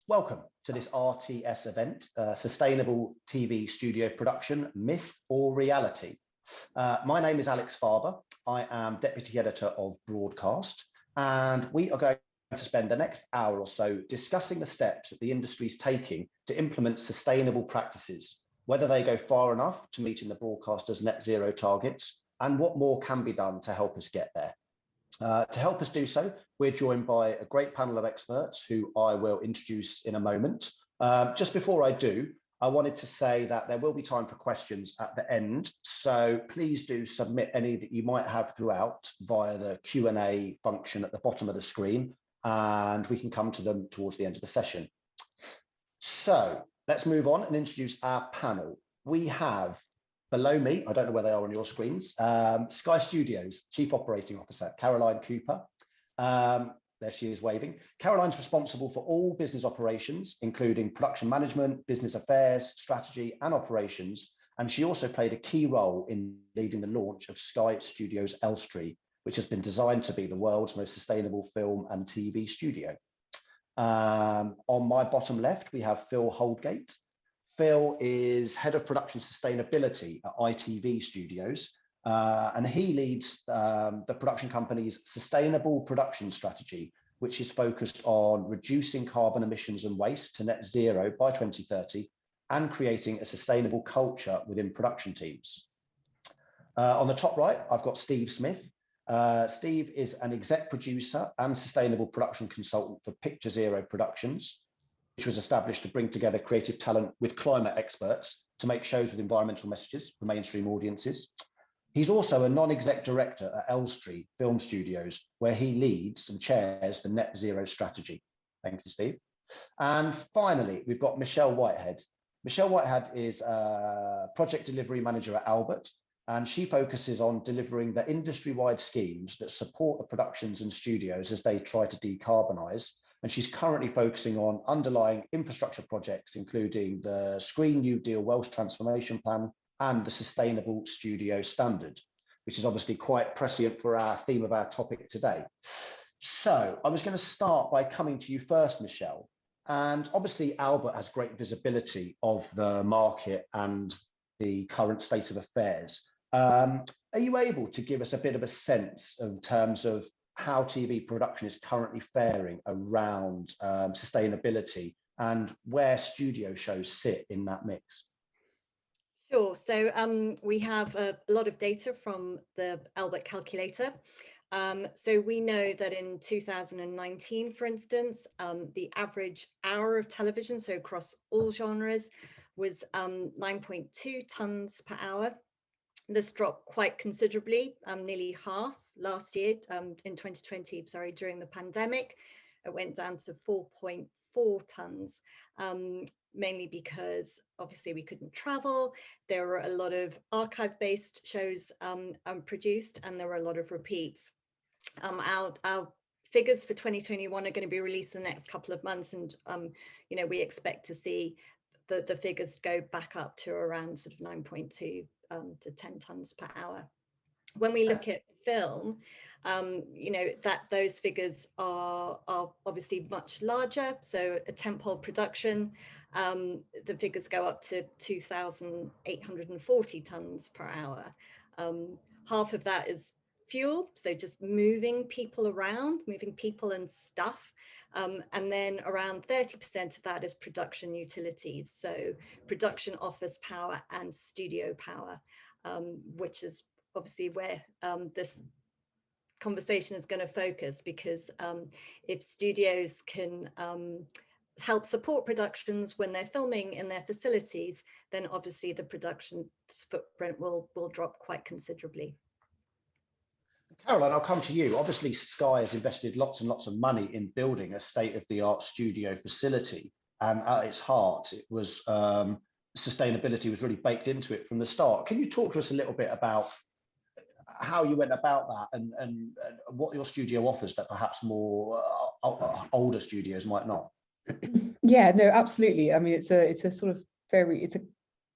Welcome to this RTS event, Sustainable TV Studio Production, Myth or Reality. My name is Alex Farber. I am Deputy Editor of Broadcast, and we are going to spend the next hour or so discussing the steps that the industry is taking to implement sustainable practices, whether they go far enough to meeting the broadcasters' net zero targets, and what more can be done to help us get there. To help us do so, we're joined by a great panel of experts who I will introduce in a moment. Just before I do, I wanted to say that there will be time for questions at the end, so please do submit any that you might have throughout via the Q&A function at the bottom of the screen, and we can come to them towards the end of the session. So let's move on and introduce our panel. We have below me, I don't know where they are on your screens, Sky Studios Chief Operating Officer, Caroline Cooper. There she is waving. Caroline's responsible for all business operations, including production management, business affairs, strategy, and operations. And she also played a key role in leading the launch of Sky Studios Elstree, which has been designed to be the world's most sustainable film and TV studio. On my bottom left, we have Phil Holdgate. Phil is Head of Production Sustainability at ITV Studios, and he leads the production company's sustainable production strategy, which is focused on reducing carbon emissions and waste to net zero by 2030 and creating a sustainable culture within production teams. On the top right, I've got Steve Smith. Steve is an exec producer and sustainable production consultant for Picture Zero Productions, which was established to bring together creative talent with climate experts to make shows with environmental messages for mainstream audiences. He's also a non-exec director at Elstree Film Studios, where he leads and chairs the net zero strategy. Thank you, Steve. And finally, we've got Michelle Whitehead. Michelle Whitehead is a project delivery manager at Albert, and she focuses on delivering the industry-wide schemes that support the productions and studios as they try to decarbonise. And she's currently focusing on underlying infrastructure projects, including the Screen New Deal Welsh Transformation Plan and the Sustainable Studio Standard, which is obviously quite prescient for our theme of our topic today. So I was going to start by coming to you first, Michelle. And obviously Albert has great visibility of the market and the current state of affairs. Are you able to give us a bit of a sense in terms of how TV production is currently faring around sustainability and where studio shows sit in that mix? Sure. So we have a lot of data from the Albert calculator. So we know that in 2019, for instance, the average hour of television, so across all genres, was 9.2 tonnes per hour. This dropped quite considerably, nearly half last year in 2020, during the pandemic. It went down to 4.4 tonnes, mainly because obviously we couldn't travel. There were a lot of archive-based shows produced, and there were a lot of repeats. Our figures for 2021 are going to be released in the next couple of months, and we expect to see the figures go back up to around sort of 9.2 to 10 tonnes per hour. When we look at film, those figures are obviously much larger. So a tentpole production, the figures go up to 2,840 tonnes per hour. Half of that is fuel, so just moving people around, moving people and stuff. And then around 30% of that is production utilities, so production office power and studio power, which is obviously where this conversation is going to focus, because if studios can help support productions when they're filming in their facilities, then obviously the production footprint will drop quite considerably. Caroline, I'll come to you. Obviously, Sky has invested lots and lots of money in building a state-of-the-art studio facility, and at its heart, it was sustainability was really baked into it from the start. Can you talk to us a little bit about how you went about that and what your studio offers that perhaps more older studios might not? Yeah, no, absolutely. I mean, it's a sort of it's a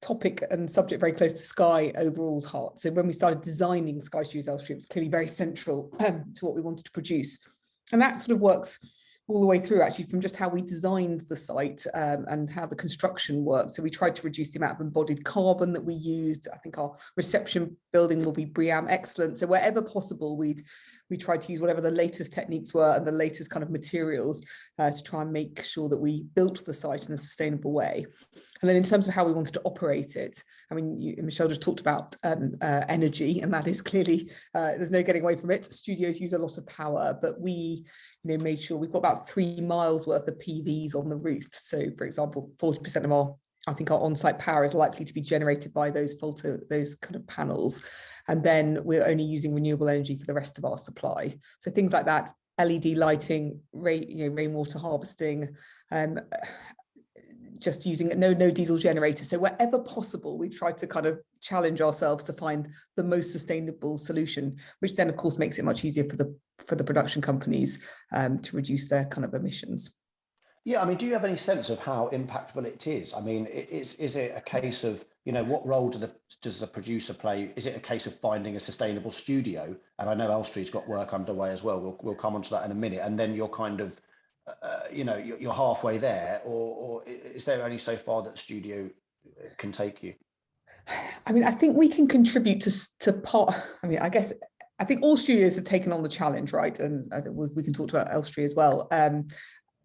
topic and subject very close to Sky overall's heart. So when we started designing Sky Studios Elstree, it was clearly very central to what we wanted to produce. And that sort of works all the way through, actually, from just how we designed the site and how the construction worked. So we tried to reduce the amount of embodied carbon that we used. I think our reception building will be BREEAM excellent. So wherever possible, we tried to use whatever the latest techniques were and the latest kind of materials to try and make sure that we built the site in a sustainable way. And then in terms of how we wanted to operate it, I mean, Michelle just talked about energy, and that is clearly, there's no getting away from it. Studios use a lot of power, but we made sure we've got about 3 miles worth of PVs on the roof. So for example, 40% of our on-site power is likely to be generated by those kind of panels. And then we're only using renewable energy for the rest of our supply. So things like that, LED lighting, rainwater harvesting, just using no diesel generator. So wherever possible, we've tried to kind of challenge ourselves to find the most sustainable solution, which then of course makes it much easier for the production companies to reduce their kind of emissions. Yeah, I mean, do you have any sense of how impactful it is? I mean, is it a case of, what role does the producer play? Is it a case of finding a sustainable studio? And I know Elstrie's got work underway as well. We'll come on to that in a minute. And then you're kind of, you're halfway there, or is there only so far that the studio can take you? I mean, I think we can contribute to part. I mean, I think all studios have taken on the challenge, right? And I think we can talk about Elstree as well.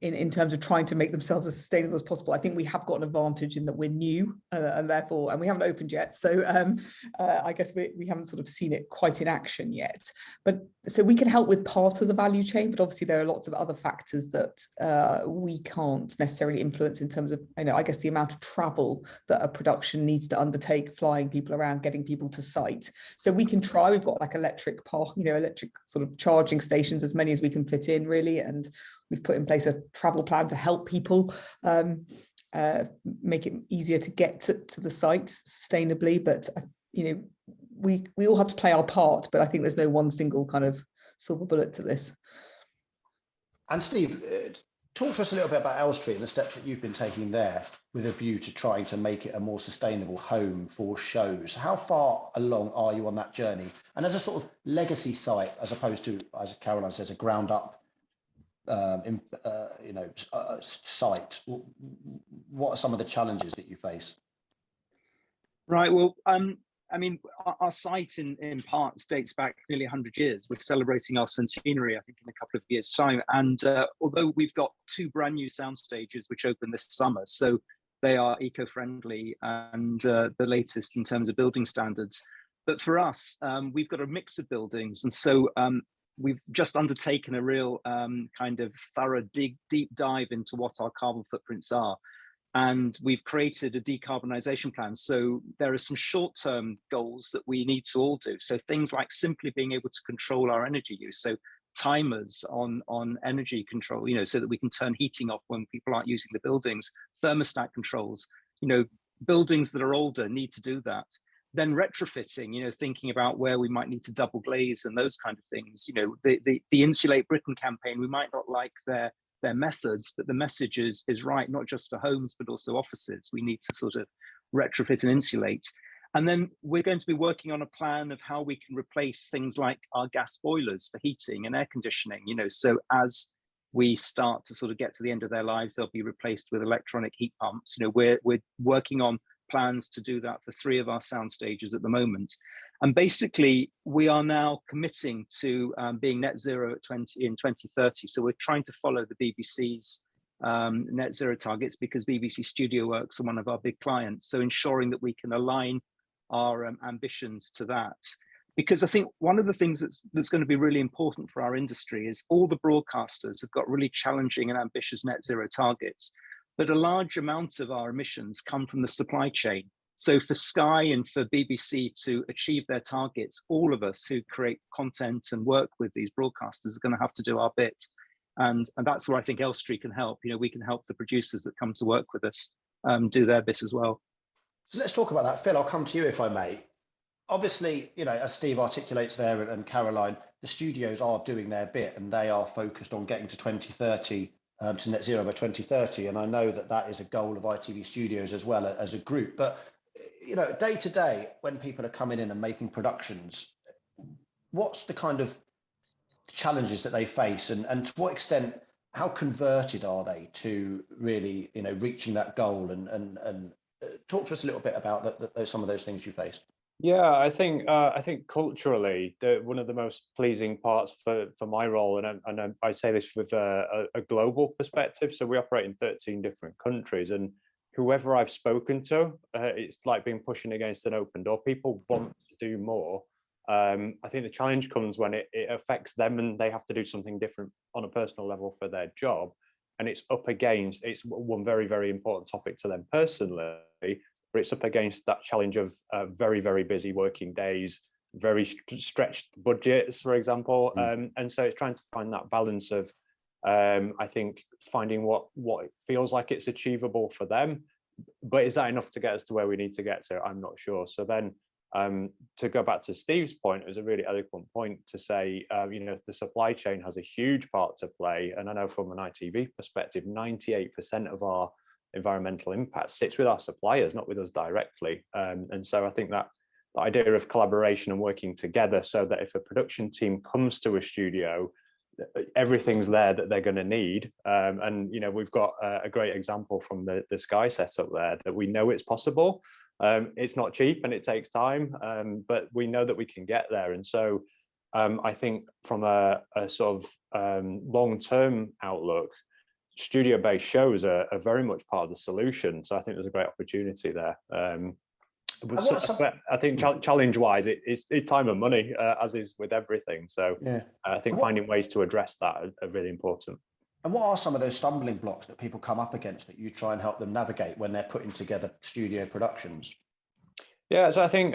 In terms of trying to make themselves as sustainable as possible. I think we have got an advantage in that we're new and we haven't opened yet. So I guess we haven't sort of seen it quite in action yet. But so we can help with part of the value chain, but obviously there are lots of other factors that we can't necessarily influence in terms of, I guess the amount of travel that a production needs to undertake, flying people around, getting people to site. So we can try, we've got like electric sort of charging stations, as many as we can fit in really. And we've put in place a travel plan to help people make it easier to get to the sites sustainably. But, we all have to play our part, but I think there's no one single kind of silver bullet to this. And Steve, talk to us a little bit about Elstree and the steps that you've been taking there with a view to trying to make it a more sustainable home for shows. How far along are you on that journey? And as a sort of legacy site, as opposed to, as Caroline says, a ground up site, what are some of the challenges that you face? Right, well, I mean, our site in parts dates back nearly 100 years. We're celebrating our centenary, I think, in a couple of years' time. And although we've got 2 brand new sound stages which open this summer, so they are eco-friendly and the latest in terms of building standards. But for us, we've got a mix of buildings, and so we've just undertaken a real kind of thorough deep dive into what our carbon footprints are. And we've created a decarbonisation plan. So there are some short-term goals that we need to all do. So things like simply being able to control our energy use. So timers on energy control, so that we can turn heating off when people aren't using the buildings, thermostat controls, buildings that are older need to do that. Then retrofitting, thinking about where we might need to double glaze and those kind of things. The Insulate Britain campaign, we might not like their methods, but the message is right, not just for homes, but also offices. We need to sort of retrofit and insulate. And then we're going to be working on a plan of how we can replace things like our gas boilers for heating and air conditioning, so as we start to sort of get to the end of their lives, they'll be replaced with electronic heat pumps. We're working on plans to do that for 3 of our sound stages at the moment. And basically, we are now committing to being net zero in 2030. So we're trying to follow the BBC's net zero targets, because BBC Studio Works are one of our big clients. So ensuring that we can align our ambitions to that. Because I think one of the things that's going to be really important for our industry is all the broadcasters have got really challenging and ambitious net zero targets. But a large amount of our emissions come from the supply chain. So for Sky and for BBC to achieve their targets, all of us who create content and work with these broadcasters are going to have to do our bit. And that's where I think Elstree can help. We can help the producers that come to work with us do their bit as well. So let's talk about that. Phil, I'll come to you if I may. Obviously, as Steve articulates there and Caroline, the studios are doing their bit and they are focused on getting to 2030. To net zero by 2030, and I know that is a goal of ITV Studios as well as a group. But day to day, when people are coming in and making productions, what's the kind of challenges that they face, and to what extent how converted are they to really, reaching that goal? And talk to us a little bit about some of those things you faced. Yeah, I think culturally, one of the most pleasing parts for my role, and I say this with a global perspective. So we operate in 13 different countries, and whoever I've spoken to, it's like being pushing against an open door. People want to do more. I think the challenge comes when it affects them and they have to do something different on a personal level for their job, and it's one very, very important topic to them personally. But it's up against that challenge of very, very busy working days, very stretched budgets, for example. And so it's trying to find that balance of, I think, finding what it feels like it's achievable for them. But is that enough to get us to where we need to get to? I'm not sure. So then to go back to Steve's point, it was a really eloquent point to say, the supply chain has a huge part to play. And I know from an ITV perspective, 98% of our environmental impact sits with our suppliers, not with us directly. And so I think that the idea of collaboration and working together, so that if a production team comes to a studio, everything's there that they're going to need. And we've got a great example from the Sky setup there, that we know it's possible. It's not cheap and it takes time, but we know that we can get there. And so I think from a sort of long-term outlook, studio-based shows are very much part of the solution. So I think there's a great opportunity there. I think challenge-wise, it's time and money, as is with everything. So yeah. I think finding ways to address that are really important. And what are some of those stumbling blocks that people come up against that you try and help them navigate when they're putting together studio productions? Yeah, so I think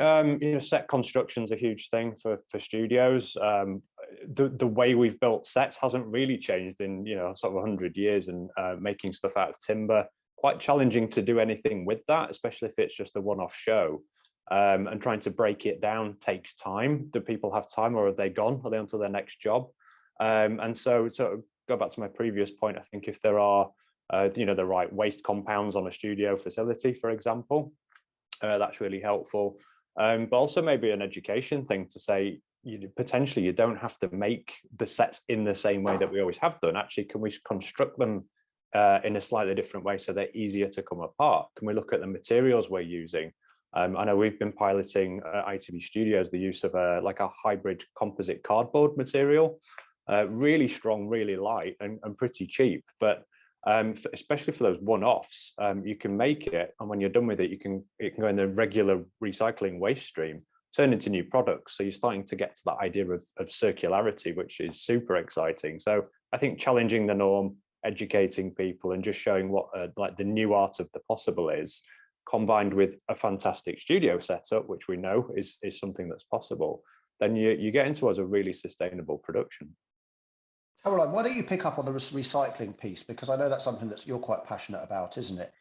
set construction's a huge thing for studios. The way we've built sets hasn't really changed in sort of 100 years, and making stuff out of timber, quite challenging to do anything with that, especially if it's just a one-off show. And trying to break it down takes time. Do people have time, or are they gone? Are they onto their next job? And so go back to my previous point, I think if there are the right waste compounds on a studio facility, for example, that's really helpful. But also maybe an education thing to say, potentially you don't have to make the sets in the same way that we always have done. Actually, can we construct them in a slightly different way so they're easier to come apart? Can we look at the materials we're using? I know we've been piloting ITV Studios the use of a hybrid composite cardboard material, really strong, really light, and pretty cheap. But especially for those one-offs, you can make it, and when you're done with it, it can go in the regular recycling waste stream, turn into new products. So you're starting to get to that idea of circularity, which is super exciting. So I think challenging the norm, educating people, and just showing what the new art of the possible is, combined with a fantastic studio setup, which we know is something that's possible, then you get into as a really sustainable production. Caroline, why don't you pick up on the recycling piece? Because I know that's something that you're quite passionate about, isn't it?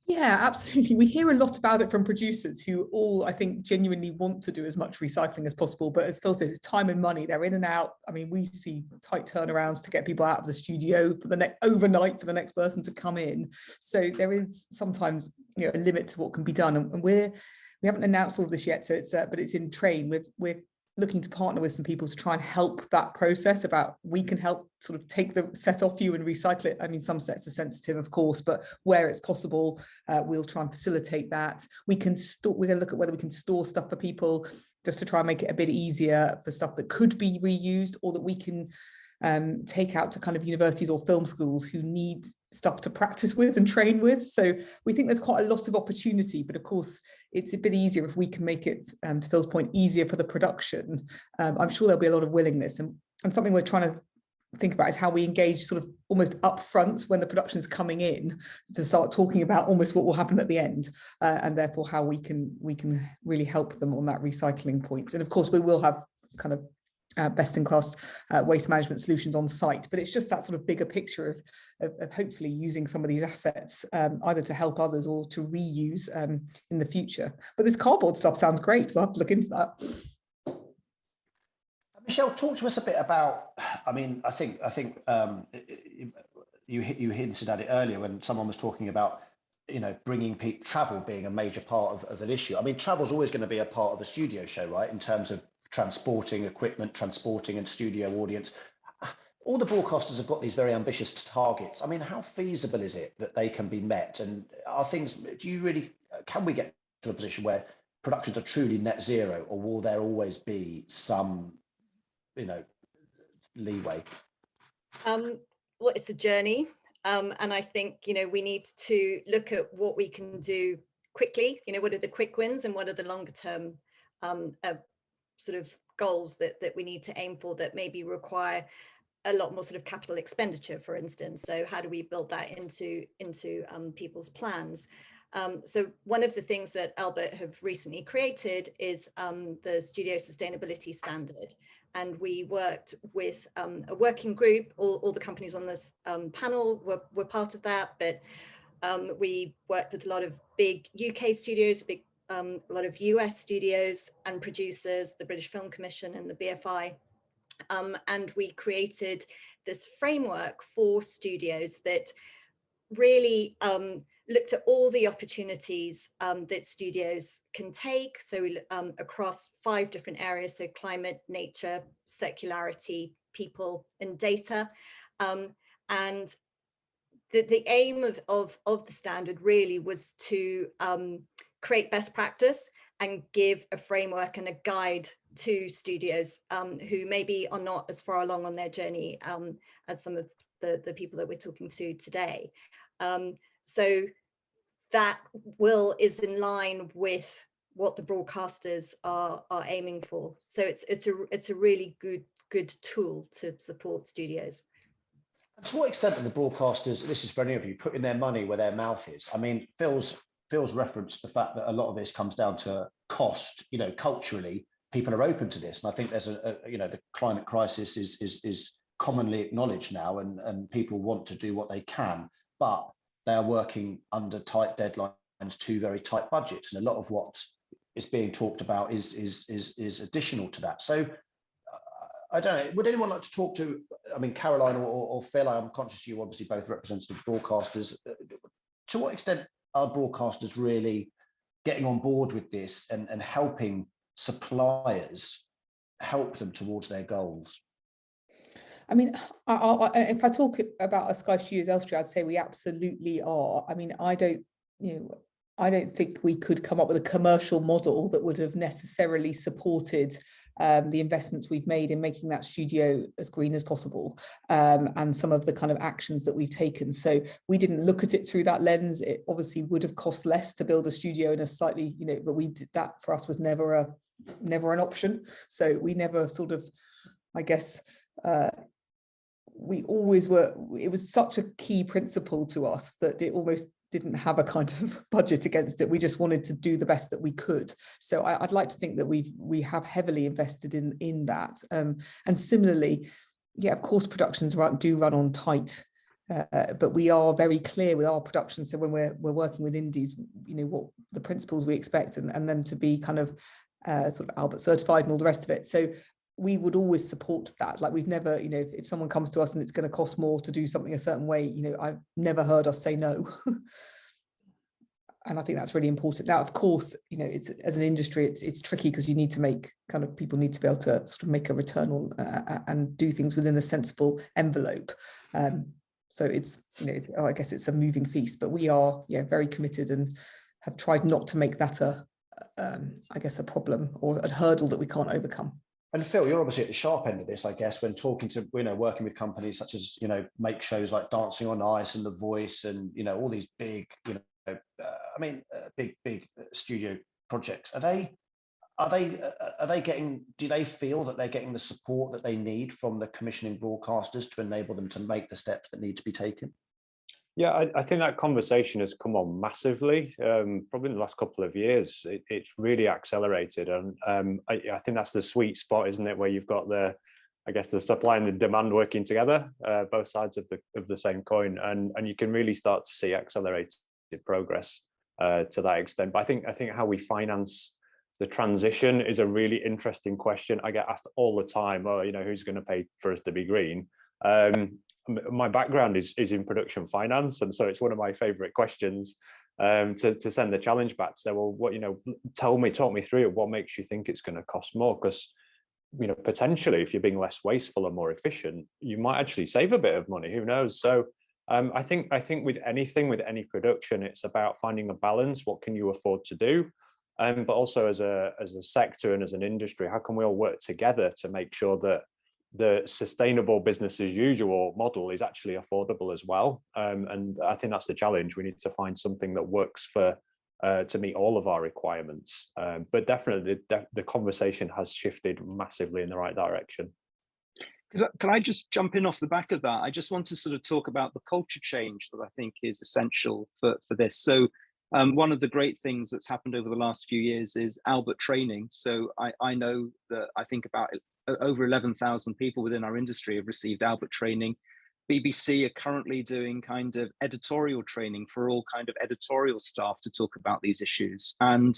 Yeah, absolutely. We hear a lot about it from producers who all, I think, genuinely want to do as much recycling as possible. But as Phil says, it's time and money. They're in and out. I mean, we see tight turnarounds to get people out of the studio overnight for the next person to come in. So there is sometimes a limit to what can be done. And we haven't announced all of this yet, so but it's in train. We're looking to partner with some people to try and help that process. We can help sort of take the set off you and recycle it. I mean, some sets are sensitive, of course, but where it's possible, we'll try and facilitate that. We're going to look at whether we can store stuff for people, just to try and make it a bit easier for stuff that could be reused, or that we can take out to kind of universities or film schools who need stuff to practice with and train with. So we think there's quite a lot of opportunity, but of course it's a bit easier if we can make it, to Phil's point, easier for the production. I'm sure there'll be a lot of willingness, and something we're trying to think about is how we engage sort of almost upfront when the production is coming in, to start talking about almost what will happen at the end, and therefore how we can really help them on that recycling point. And of course we will have kind of best-in-class waste management solutions on site, but it's just that sort of bigger picture of hopefully using some of these assets either to help others or to reuse in the future. But this cardboard stuff sounds great. We'll have to look into that. Michelle, talk to us a bit about, I mean, I think you hinted at it earlier when someone was talking about bringing travel being a major part of an issue. I mean, travel's always going to be a part of a studio show, right, in terms of transporting equipment, transporting and studio audience. all the broadcasters have got these very ambitious targets. I mean, how feasible is it that they can be met? And are things, do you really, can we get to a position where productions are truly net zero, or will there always be some, you know, leeway? Well, it's a journey. And I think, you know, we need to look at what we can do quickly, you know, what are the quick wins and what are the longer term sort of goals that we need to aim for that maybe require a lot more sort of capital expenditure, for instance. So how do we build that into people's plans? So one of the things that Albert have recently created is the Studio Sustainability Standard. And we worked with a working group, all the companies on this panel were part of that, but we worked with a lot of big UK studios, a lot of US studios and producers, the British Film Commission and the BFI. And we created this framework for studios that really looked at all the opportunities that studios can take. So we across 5 different areas, so climate, nature, circularity, people, and data. And the aim of the standard really was to create best practice and give a framework and a guide to studios who maybe are not as far along on their journey as some of the people that we're talking to today. So that is in line with what the broadcasters are aiming for. So it's a really good tool to support studios. To what extent are the broadcasters, this is for any of you, putting their money where their mouth is? I mean, Phil's referenced the fact that a lot of this comes down to cost. You know, culturally, people are open to this, and I think there's you know, the climate crisis is commonly acknowledged now, and people want to do what they can, but they are working under tight deadlines, 2 very tight budgets, and a lot of what is being talked about is additional to that. So I don't know, would anyone like to talk to, I mean, Caroline or Phil, I'm conscious you obviously both representative broadcasters. To what extent are broadcasters really getting on board with this and helping suppliers help them towards their goals? I mean, if I talk about a Sky Studios Austria, I'd say we absolutely are. I mean, I don't think we could come up with a commercial model that would have necessarily supported the investments we've made in making that studio as green as possible, and some of the kind of actions that we've taken. So we didn't look at it through that lens. It obviously would have cost less to build a studio in a slightly, you know, but we did that, for us was never an option. So we never sort of, I guess, we always were, it was such a key principle to us that it almost didn't have a kind of budget against it. We just wanted to do the best that we could. So I'd like to think that we have heavily invested in that. And similarly, yeah, of course, productions do run on tight, but we are very clear with our production. So when we're working with indies, you know, what the principles we expect, and them to be kind of sort of Albert certified and all the rest of it. So we would always support that. Like, we've never, you know, if someone comes to us and it's going to cost more to do something a certain way, you know, I've never heard us say no. And I think that's really important. Now, of course, you know, it's, as an industry, it's tricky because you need to make kind of, people need to be able to sort of make a return on and do things within a sensible envelope. So it's, you know, I guess it's a moving feast, but we are, yeah, very committed and have tried not to make that I guess a problem or a hurdle that we can't overcome. And Phil, you're obviously at the sharp end of this, I guess, when talking to, you know, working with companies such as, you know, make shows like Dancing on Ice and The Voice, and, you know, all these big, you know, big studio projects. Are they getting, do they feel that they're getting the support that they need from the commissioning broadcasters to enable them to make the steps that need to be taken? Yeah, I think that conversation has come on massively, probably in the last couple of years. It's really accelerated, and I think that's the sweet spot, isn't it, where you've got the, I guess, the supply and the demand working together, both sides of the same coin, and you can really start to see accelerated progress to that extent. But I think how we finance the transition is a really interesting question. I get asked all the time, oh, you know, who's going to pay for us to be green? My background is in production finance, and so it's one of my favorite questions to send the challenge back to say, well, what, you know, talk me through it. What makes you think it's going to cost more? Because potentially, if you're being less wasteful and more efficient, you might actually save a bit of money. Who knows? So I think with anything, with any production, it's about finding a balance. What can you afford to do? But also as a sector and as an industry, how can we all work together to make sure that the sustainable business as usual model is actually affordable as well? And I think that's the challenge. We need to find something that works for to meet all of our requirements. But definitely the conversation has shifted massively in the right direction. Can I just jump in off the back of that? I just want to sort of talk about the culture change that I think is essential for this. So one of the great things that's happened over the last few years is Albert training. So I know that I think about over 11,000 people within our industry have received Albert training. BBC are currently doing kind of editorial training for all kind of editorial staff to talk about these issues. And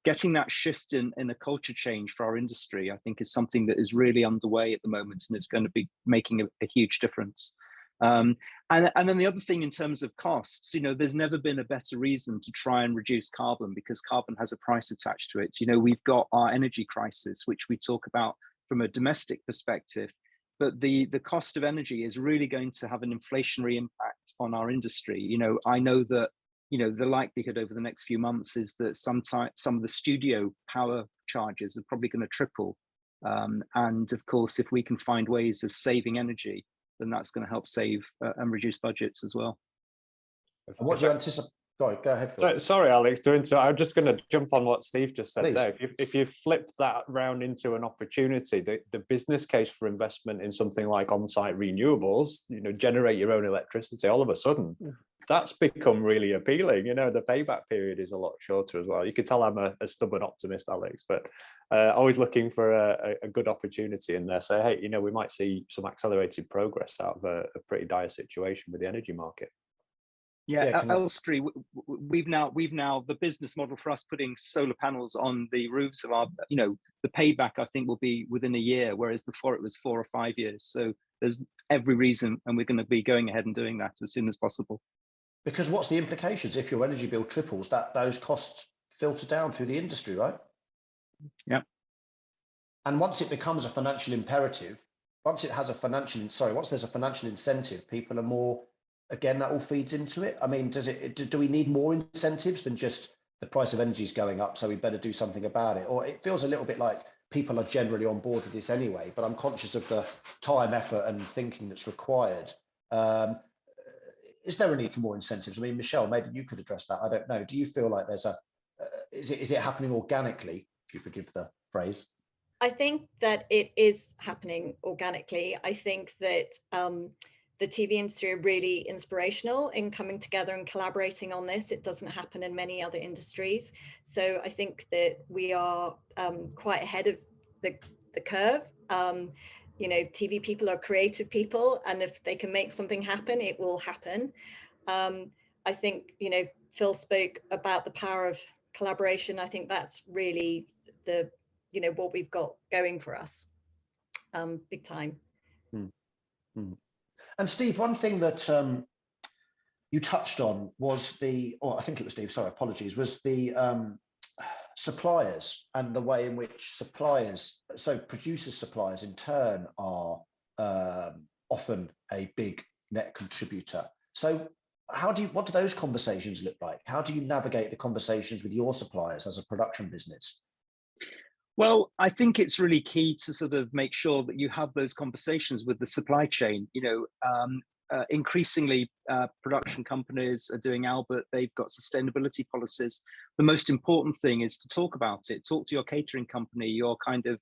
getting that shift in a culture change for our industry, I think, is something that is really underway at the moment, and it's going to be making a huge difference. And then the other thing in terms of costs, there's never been a better reason to try and reduce carbon, because carbon has a price attached to it. We've got our energy crisis, which we talk about from a domestic perspective, but the cost of energy is really going to have an inflationary impact on our industry. I know that the likelihood over the next few months is that some of the studio power charges are probably going to triple. And of course, if we can find ways of saving energy, then that's going to help save and reduce budgets as well. What do you anticipate? Go ahead, Phil. Sorry, Alex, I'm just going to jump on what Steve just said. Please. There. If you flip that round into an opportunity, the business case for investment in something like on-site renewables, generate your own electricity, all of a sudden, that's become really appealing. The payback period is a lot shorter as well. You can tell I'm a stubborn optimist, Alex, but always looking for a good opportunity in there. So, hey, we might see some accelerated progress out of a pretty dire situation with the energy market. Yeah, Elstree, we've now the business model for us putting solar panels on the roofs of our, the payback I think will be within a year, whereas before it was 4 or 5 years. So there's every reason, and we're going to be going ahead and doing that as soon as possible. Because what's the implications if your energy bill triples? That those costs filter down through the industry, right? Yeah. And once it becomes a financial imperative, once there's a financial incentive, people are more. Again, that all feeds into it. I mean, do we need more incentives than just the price of energy is going up, so we better do something about it? Or it feels a little bit like people are generally on board with this anyway, but I'm conscious of the time, effort and thinking that's required. Is there a need for more incentives? I mean, Michelle, maybe you could address that. I don't know. Do you feel like there's is it happening organically, if you forgive the phrase? I think that it is happening organically. I think that the TV industry are really inspirational in coming together and collaborating on this. It doesn't happen in many other industries. So I think that we are quite ahead of the curve. TV people are creative people, and if they can make something happen, it will happen. I think, Phil spoke about the power of collaboration. I think that's really what we've got going for us, big time. And Steve, one thing that you touched on was I think it was Steve, sorry, apologies, was the suppliers and the way in which producers' suppliers in turn are often a big net contributor. So what do those conversations look like? How do you navigate the conversations with your suppliers as a production business? Well, I think it's really key to sort of make sure that you have those conversations with the supply chain. Increasingly, production companies are doing Albert. They've got sustainability policies. The most important thing is to talk about it. Talk to your catering company, your kind of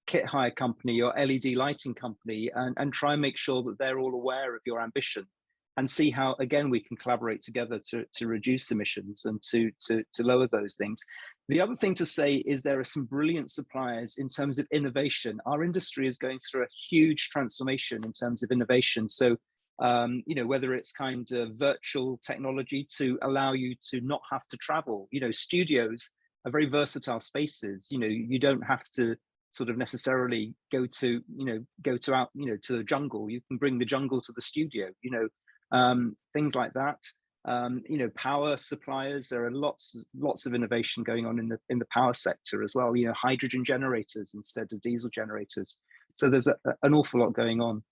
kit hire company, your LED lighting company, and try and make sure that they're all aware of your ambition, and see how, again, we can collaborate together to reduce emissions and to lower those things. The other thing to say is there are some brilliant suppliers in terms of innovation. Our industry is going through a huge transformation in terms of innovation. So, whether it's kind of virtual technology to allow you to not have to travel, studios are very versatile spaces. You don't have to sort of necessarily go to the jungle. You can bring the jungle to the studio, things like that. you know, power suppliers. There are lots of innovation going on in the power sector as well. You know, hydrogen generators instead of diesel generators. So there's an awful lot going on.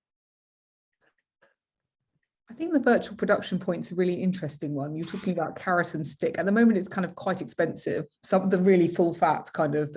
I think the virtual production point's a really interesting one. You're talking about carrot and stick. At the moment, it's kind of quite expensive. Some of the really full fat kind of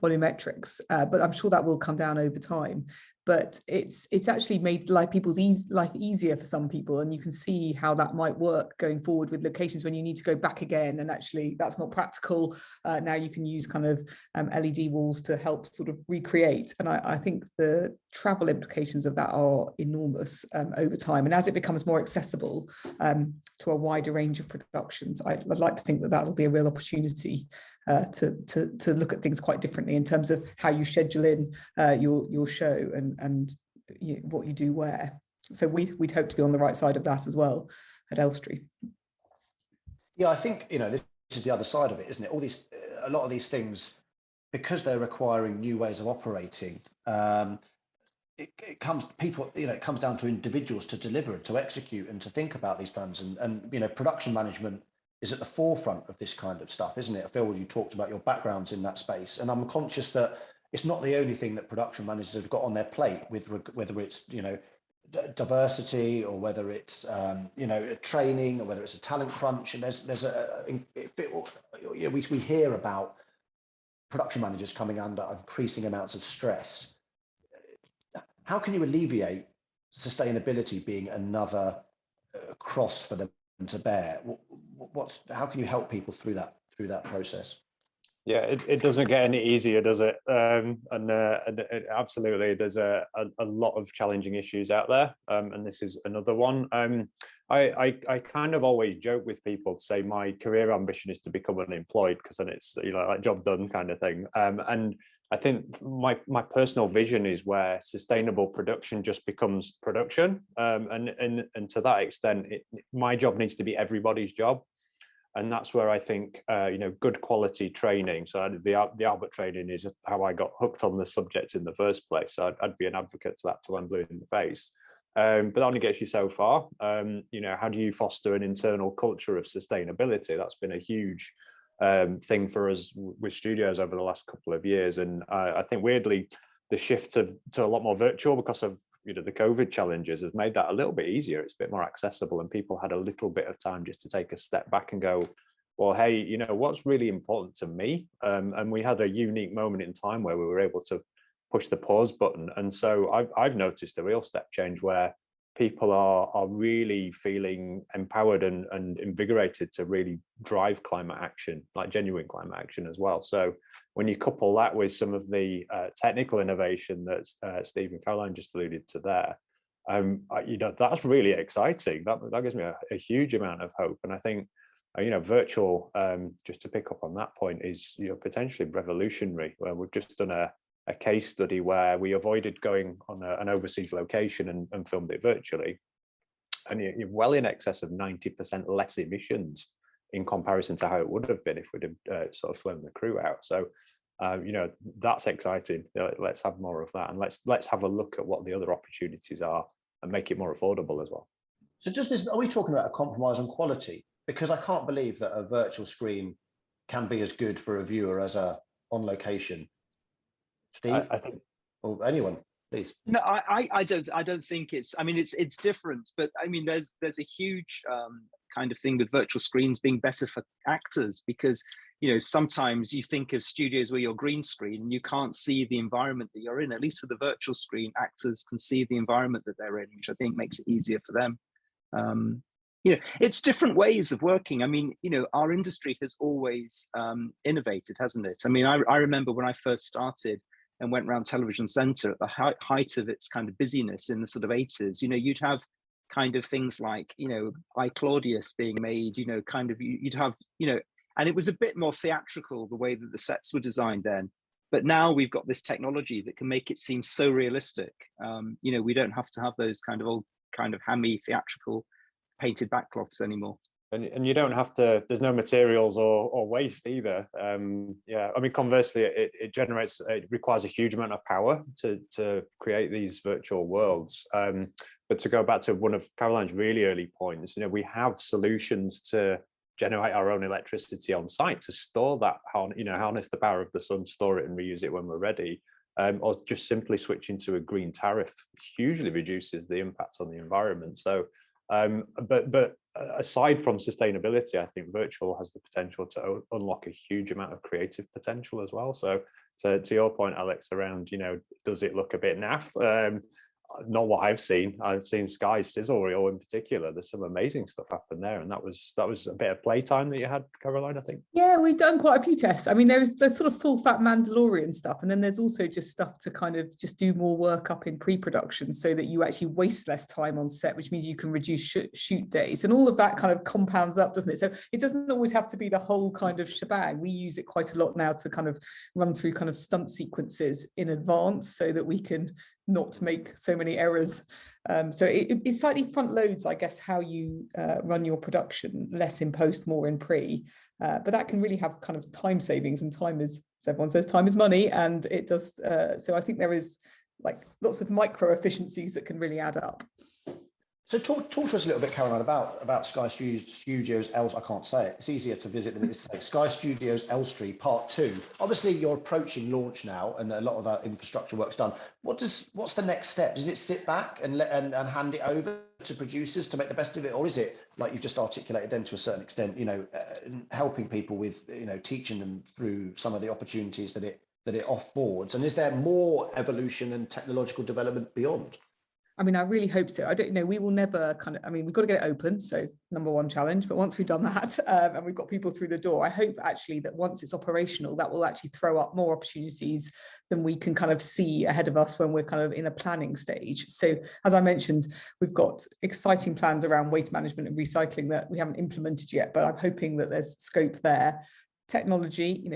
volumetrics, but I'm sure that will come down over time. But it's actually made people's life easier for some people, and you can see how that might work going forward with locations when you need to go back again, and actually that's not practical. Now you can use kind of LED walls to help sort of recreate, and I think the travel implications of that are enormous over time. And as it becomes more accessible to a wider range of productions, I'd like to think that that'll be a real opportunity to look at things quite differently in terms of how you schedule in your show and what you do where. So we'd hope to be on the right side of that as well at Elstree. Yeah, I think, you know, this is the other side of it, isn't it? A lot of these things, because they're requiring new ways of operating, it comes down to individuals to deliver and to execute and to think about these plans, and you know, production management is at the forefront of this kind of stuff, isn't it? Phil, you talked about your backgrounds in that space, and I'm conscious that it's not the only thing that production managers have got on their plate, with whether it's, you know, diversity, or whether it's you know, training, or whether it's a talent crunch. And we hear about production managers coming under increasing amounts of stress. How can you alleviate sustainability being another cross for them to bear? How can you help people through that process? Yeah, it doesn't get any easier, does it? Absolutely, there's a lot of challenging issues out there, and this is another one. I kind of always joke with people to say my career ambition is to become unemployed, because then it's, you know, like job done kind of thing. And I think my personal vision is where sustainable production just becomes production, and to that extent, my job needs to be everybody's job. And that's where I think, you know, good quality training. So the Albert training is just how I got hooked on the subject in the first place. So I'd be an advocate to that till I'm blue in the face. But that only gets you so far. You know, how do you foster an internal culture of sustainability? That's been a huge thing for us with studios over the last couple of years. And I think weirdly, the shift to a lot more virtual because of, you know, the COVID challenges has made that a little bit easier. It's a bit more accessible, and people had a little bit of time just to take a step back and go, well, hey, you know, what's really important to me? And we had a unique moment in time where we were able to push the pause button. And so I've noticed a real step change where people are really feeling empowered and invigorated to really drive climate action, like genuine climate action as well. So when you couple that with some of the technical innovation that Steve and Caroline just alluded to there, you know, that's really exciting. That gives me a huge amount of hope. And I think, you know, virtual, just to pick up on that point, is, you know, potentially revolutionary. Where we've just done a case study where we avoided going on an overseas location and filmed it virtually, and you're well in excess of 90% less emissions in comparison to how it would have been if we'd have sort of flown the crew out. So you know, that's exciting. Let's have more of that, and let's have a look at what the other opportunities are and make it more affordable as well. So are we talking about a compromise on quality? Because I can't believe that a virtual screen can be as good for a viewer as a on location. Steve, I think, or anyone, please. No, I don't think it's. I mean, it's different, but I mean, there's a huge kind of thing with virtual screens being better for actors, because, you know, sometimes you think of studios where you're green screen and you can't see the environment that you're in. At least with the virtual screen, actors can see the environment that they're in, which I think makes it easier for them. You know, it's different ways of working. I mean, you know, our industry has always innovated, hasn't it? I mean, I remember when I first started and went around Television Centre at the height of its kind of busyness in the sort of 80s, you know, you'd have kind of things like, you know, I, Claudius being made, you know, kind of, you'd have, you know, and it was a bit more theatrical, the way that the sets were designed then. But now we've got this technology that can make it seem so realistic. You know, we don't have to have those kind of old, kind of hammy theatrical painted backcloths anymore. And you don't have to, there's no materials or waste either. Yeah, I mean, conversely, it requires a huge amount of power to create these virtual worlds. But to go back to one of Caroline's really early points, we have solutions to generate our own electricity on site, to store that, harness the power of the sun, store it and reuse it when we're ready. Or just simply switching to a green tariff hugely reduces the impact on the environment. So, but aside from sustainability, I think virtual has the potential to unlock a huge amount of creative potential as well. So to your point, Alex, around, does it look a bit naff? Not what I've seen. I've seen Sky sizzle reel in particular. There's some amazing stuff happened there, and that was a bit of playtime that you had, Caroline, I think. Yeah, we've done quite a few tests. I mean, there's sort of full fat Mandalorian stuff, and then there's also just stuff to kind of just do more work up in pre-production so that you actually waste less time on set, which means you can reduce shoot days, and all of that kind of compounds up, doesn't it? So it doesn't always have to be the whole kind of shebang. We use it quite a lot now to kind of run through kind of stunt sequences in advance so that we can not make so many errors. So it slightly front loads, I guess, how you run your production, less in post, more in pre. But that can really have kind of time savings, and time is, as everyone says, time is money, and it does. So I think there is like lots of micro efficiencies that can really add up. So talk to us a little bit, Caroline, about Sky Studios I can't say it. It's easier to visit than it is to say. Sky Studios Elstree Part 2. Obviously, you're approaching launch now, and a lot of our infrastructure work's done. What's the next step? Does it sit back and hand it over to producers to make the best of it, or is it, like you've just articulated, then to a certain extent, helping people with, teaching them through some of the opportunities that it affords? And is there more evolution and technological development beyond? I mean, I really hope so. I don't know. We will never we've got to get it open. So number one challenge. But once we've done that and we've got people through the door, I hope actually that once it's operational, that will actually throw up more opportunities than we can kind of see ahead of us when we're kind of in a planning stage. So as I mentioned, we've got exciting plans around waste management and recycling that we haven't implemented yet, but I'm hoping that there's scope there. Technology,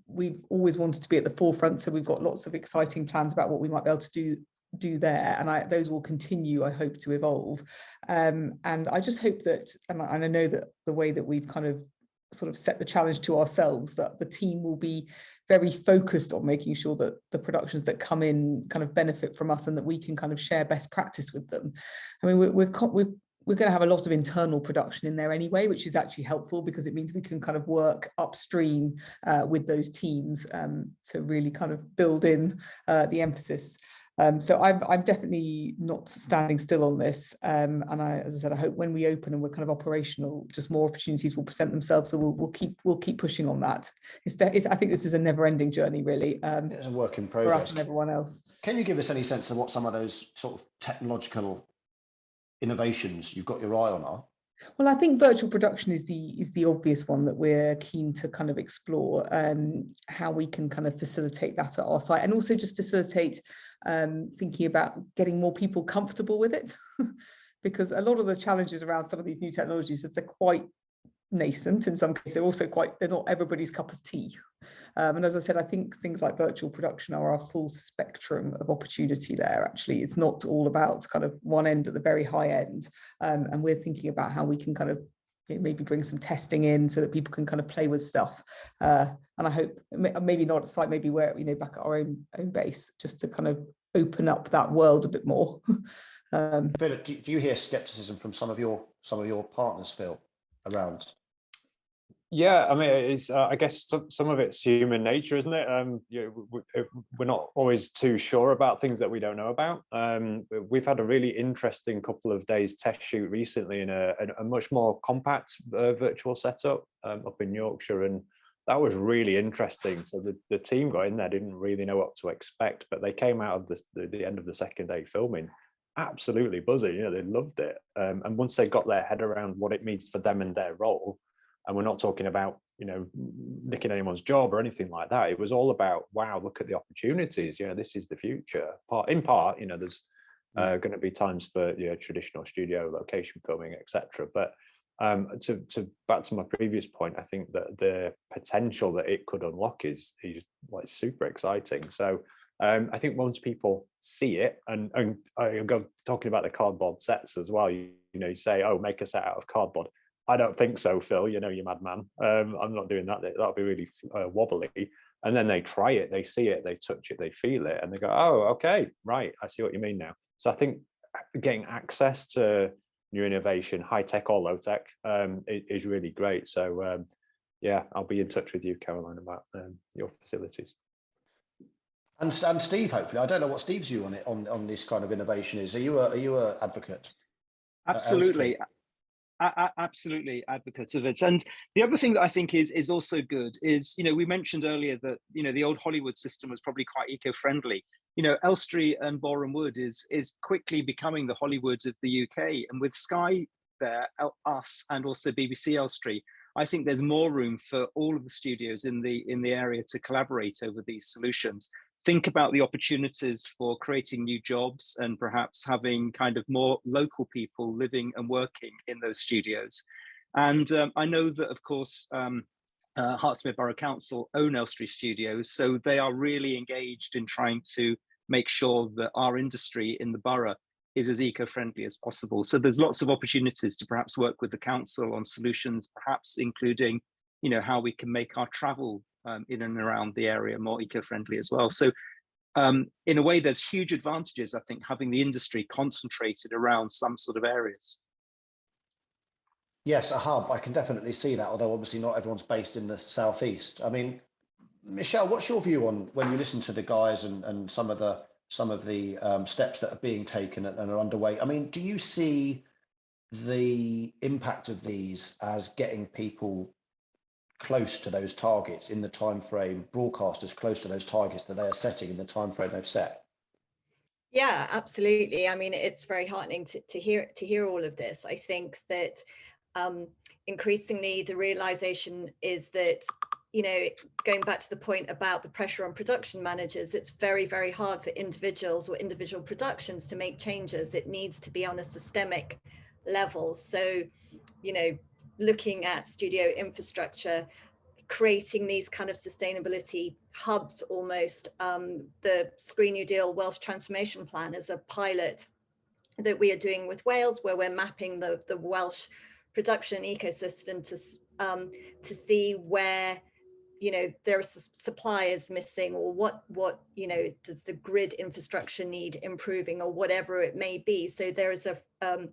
we've always wanted to be at the forefront. So we've got lots of exciting plans about what we might be able to do there, and those will continue, I hope, to evolve. And I just hope that, and I know that the way that we've kind of sort of set the challenge to ourselves, that the team will be very focused on making sure that the productions that come in kind of benefit from us, and that we can kind of share best practice with them. I mean, we're going to have a lot of internal production in there anyway, which is actually helpful because it means we can kind of work upstream with those teams to really kind of build in the emphasis. So I'm definitely not standing still on this. And as I said, I hope when we open and we're kind of operational, just more opportunities will present themselves. So we'll keep pushing on that. I think this is a never-ending journey, really. It's a work in progress for us and everyone else. Can you give us any sense of what some of those sort of technological innovations you've got your eye on are? Well, I think virtual production is the obvious one that we're keen to kind of explore, how we can kind of facilitate that at our site, and also just facilitate thinking about getting more people comfortable with it, because a lot of the challenges around some of these new technologies is they're quite nascent in some cases. They're not everybody's cup of tea. And as I said, I think things like virtual production are our full spectrum of opportunity there. Actually, it's not all about kind of one end at the very high end. And we're thinking about how we can kind of maybe bring some testing in so that people can kind of play with stuff. And I hope maybe not at site, maybe where, back at our own base, just to kind of open up that world a bit more. Philip, do you hear skepticism from some of your partners, Phil, around? Yeah, I mean, it's I guess some of it's human nature, isn't it? We're not always too sure about things that we don't know about. We've had a really interesting couple of days test shoot recently in a much more compact virtual setup up in Yorkshire, and that was really interesting. So the team got in there, didn't really know what to expect, but they came out of the end of the second day filming absolutely buzzing. They loved it, and once they got their head around what it means for them and their role. And we're not talking about, nicking anyone's job or anything like that. It was all about, wow, look at the opportunities. This is the future. In part, there's going to be times for traditional studio location filming, etc. But to back to my previous point, I think that the potential that it could unlock is like super exciting. So I think once people see it, and I go talking about the cardboard sets as well. You say, oh, make a set out of cardboard. I don't think so, Phil. You know, you madman. I'm not doing that. That'll be really wobbly. And then they try it, they see it, they touch it, they feel it, and they go, oh, okay, right, I see what you mean now. So I think getting access to new innovation, high tech or low tech, is really great. So yeah, I'll be in touch with you, Caroline, about your facilities. And Steve, hopefully, I don't know what Steve's view on it, on this kind of innovation is. Are you a advocate? Absolutely. Absolutely advocate of it. And the other thing that I think is also good is, you know, we mentioned earlier that, you know, the old Hollywood system was probably quite eco-friendly. You know, Elstree and Boreham Wood is quickly becoming the Hollywood of the UK. And with Sky there, us, and also BBC Elstree, I think there's more room for all of the studios in the area to collaborate over these solutions. Think about the opportunities for creating new jobs and perhaps having kind of more local people living and working in those studios. And I know that, of course, Hertsmere Borough Council own Elstree Studios, so they are really engaged in trying to make sure that our industry in the borough is as eco-friendly as possible. So there's lots of opportunities to perhaps work with the council on solutions, perhaps including, you know, how we can make our travel in and around the area more eco-friendly as well. So in a way, there's huge advantages, I think, having the industry concentrated around some sort of areas. Yes, a hub. I can definitely see that, although obviously not everyone's based in the southeast. I mean, Michelle, what's your view on when you listen to the guys and some of the steps that are being taken and are underway? I mean, do you see the impact of these as getting people close to those targets in the time frame, broadcasters close to those targets that they are setting in the time frame they've set? Yeah, absolutely. I mean, it's very heartening to hear all of this. I think that increasingly the realization is that, you know, going back to the point about the pressure on production managers, it's very, very hard for individuals or individual productions to make changes. It needs to be on a systemic level. So, you know, looking at studio infrastructure, creating these kind of sustainability hubs almost. The Screen New Deal Welsh Transformation Plan is a pilot that we are doing with Wales, where we're mapping the Welsh production ecosystem to see where, you know, there are suppliers missing, or what you know, does the grid infrastructure need improving, or whatever it may be. So there is a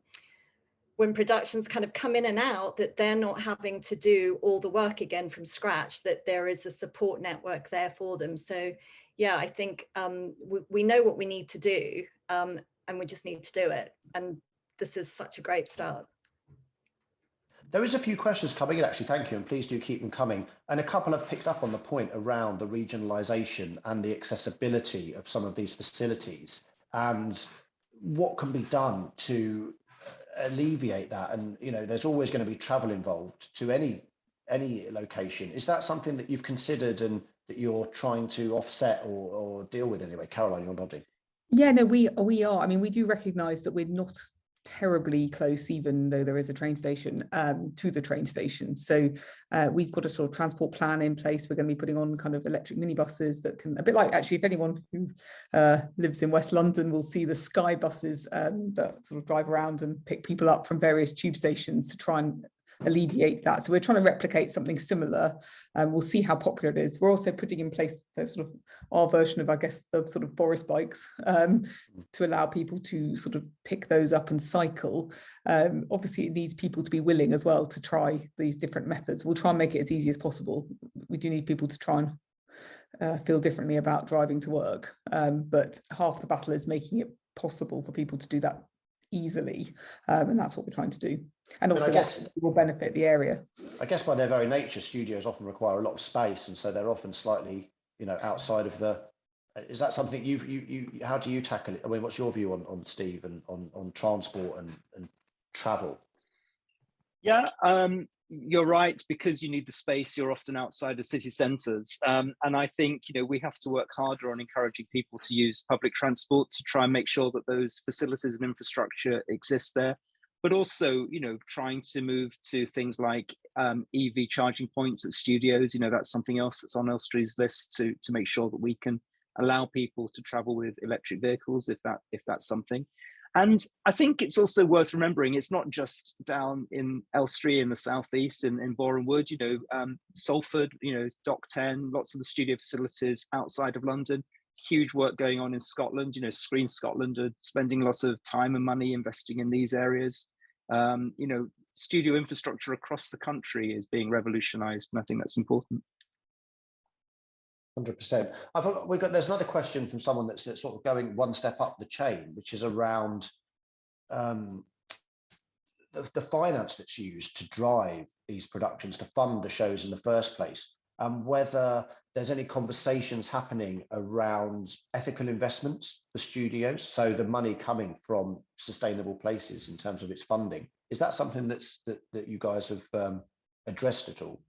when productions kind of come in and out, that they're not having to do all the work again from scratch, that there is a support network there for them. So yeah, I think we know what we need to do, and we just need to do it. And this is such a great start. There is a few questions coming in, actually, thank you, and please do keep them coming. And a couple have picked up on the point around the regionalisation and the accessibility of some of these facilities, and what can be done to alleviate that. And, you know, there's always going to be travel involved to any location. Is that something that you've considered and that you're trying to offset or deal with anyway? Caroline, you're nodding. Yeah, no, we are. I mean, we do recognise that we're not terribly close, even though there is a train station, to the train station. So we've got a sort of transport plan in place. We're going to be putting on kind of electric minibuses that can, a bit like, actually, if anyone who lives in West London will see the Sky buses that sort of drive around and pick people up from various tube stations to try and alleviate that. So we're trying to replicate something similar, and we'll see how popular it is. We're also putting in place the sort of our version of, I guess, the sort of Boris bikes, to allow people to sort of pick those up and cycle. Obviously it needs people to be willing as well to try these different methods. We'll try and make it as easy as possible. We do need people to try and feel differently about driving to work, but half the battle is making it possible for people to do that easily, and that's what we're trying to do. And also, I guess that will benefit the area. I guess by their very nature, studios often require a lot of space, and so they're often slightly, you know, outside of the. Is that something you how do you tackle it? I mean, what's your view on Steve and on transport and travel? Yeah, you're right. Because you need the space, you're often outside of city centres, and I think, you know, we have to work harder on encouraging people to use public transport to try and make sure that those facilities and infrastructure exist there. But also, you know, trying to move to things like EV charging points at studios. You know, that's something else that's on Elstree's list to make sure that we can allow people to travel with electric vehicles if that's something. And I think it's also worth remembering it's not just down in Elstree in the southeast in Boreham Wood, Salford, Dock 10, lots of the studio facilities outside of London, huge work going on in Scotland. Screen Scotland are spending lots of time and money investing in these areas. Studio infrastructure across the country is being revolutionized, and I think that's important. 100%. There's another question from someone that's sort of going one step up the chain, which is around the finance that's used to drive these productions, to fund the shows in the first place, and whether there's any conversations happening around ethical investments for studios, so the money coming from sustainable places in terms of its funding. Is that something that you guys have addressed at all?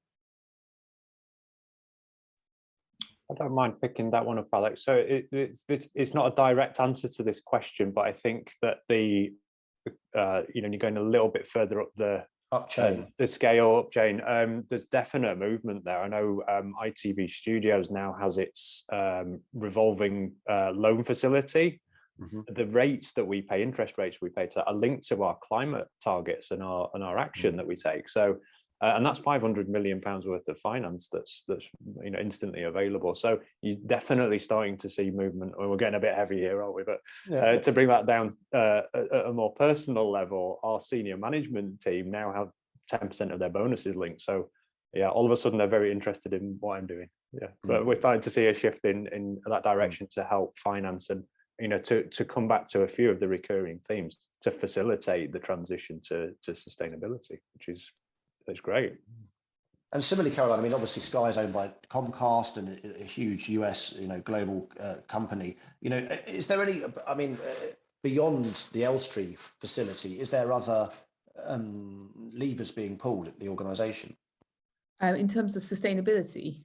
I don't mind picking that one up, Alex. So it's not a direct answer to this question, but I think that you're going a little bit further up the scale up chain. There's definite movement there. I know ITV Studios now has its revolving loan facility. The rates that we pay, interest rates we pay, are linked to our climate targets and our action that we take. So. And that's £500 million worth of finance that's instantly available. So you're definitely starting to see movement. We're getting a bit heavy here, aren't we? But to bring that down at a more personal level, our senior management team now have 10% of their bonuses linked. So yeah, all of a sudden they're very interested in what I'm doing. Yeah, but we're starting to see a shift in that direction to help finance and to come back to a few of the recurring themes to facilitate the transition to sustainability, which is. It's great. And similarly, Caroline, I mean, obviously Sky is owned by Comcast and a huge US, global company. Is there any, beyond the Elstree facility, is there other levers being pulled at the organisation? In terms of sustainability?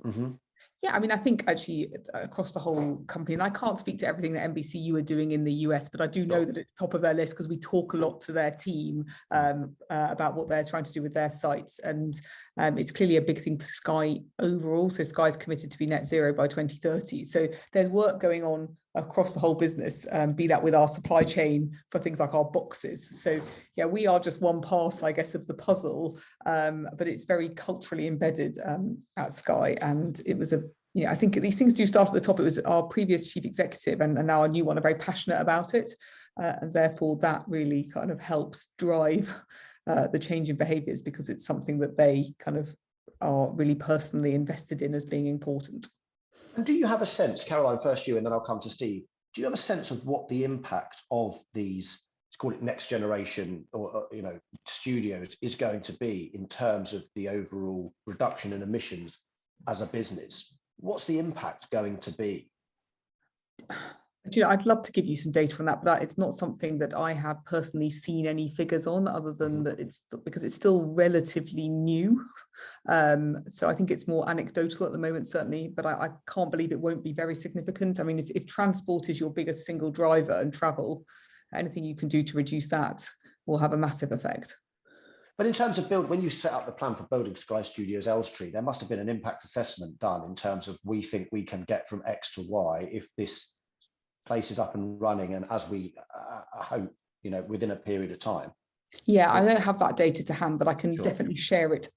Yeah, I think actually across the whole company, and I can't speak to everything that NBCU are doing in the US, but I do know that it's top of their list because we talk a lot to their team about what they're trying to do with their sites. And it's clearly a big thing for Sky overall. So Sky's committed to be net zero by 2030. So there's work going on across the whole business, be that with our supply chain for things like our boxes. So yeah, we are just one part, I guess, of the puzzle, but it's very culturally embedded at Sky. And it was I think these things do start at the top. It was our previous chief executive and now our new one are very passionate about it. And therefore that really kind of helps drive the change in behaviours, because it's something that they kind of are really personally invested in as being important. And do you have a sense, Caroline, first you, and then I'll come to Steve, do you have a sense of what the impact of these, let's call it next generation or studios, is going to be in terms of the overall reduction in emissions as a business? What's the impact going to be? I'd love to give you some data on that, but it's not something that I have personally seen any figures on, other than that because it's still relatively new. So I think it's more anecdotal at the moment, certainly, but I can't believe it won't be very significant. I mean, if transport is your biggest single driver and travel, anything you can do to reduce that will have a massive effect. But in terms of when you set up the plan for building Sky Studios Elstree, there must have been an impact assessment done in terms of, we think we can get from X to Y if this place is up and running, and as we hope, within a period of time. Yeah, I don't have that data to hand, but I can definitely share it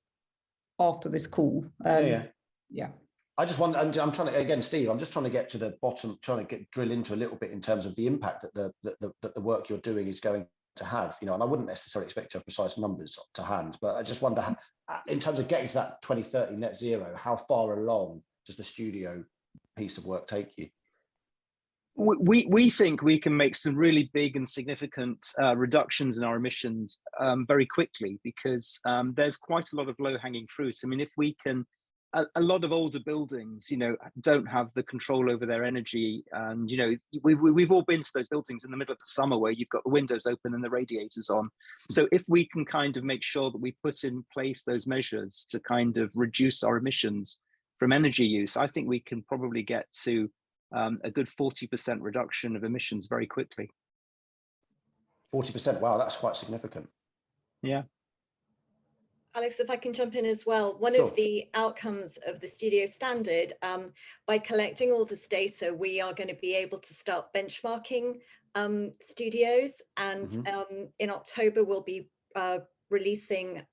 after this call. Yeah. I just want, and I'm trying to, again, Steve, I'm just trying to get to the bottom, trying to drill into a little bit in terms of the impact that the work you're doing is going to have, and I wouldn't necessarily expect to have precise numbers to hand, but I just wonder, in terms of getting to that 2030 net zero, how far along does the studio piece of work take you? We think we can make some really big and significant reductions in our emissions very quickly, because there's quite a lot of low-hanging fruit. I mean, if we can, a lot of older buildings, don't have the control over their energy, and we've all been to those buildings in the middle of the summer where you've got the windows open and the radiators on. So if we can kind of make sure that we put in place those measures to kind of reduce our emissions from energy use, I think we can probably get to a good 40% reduction of emissions very quickly. 40%, wow, that's quite significant. Yeah. Alex, if I can jump in as well, one of the outcomes of the studio standard, by collecting all this data, we are going to be able to start benchmarking studios, and in October we'll be releasing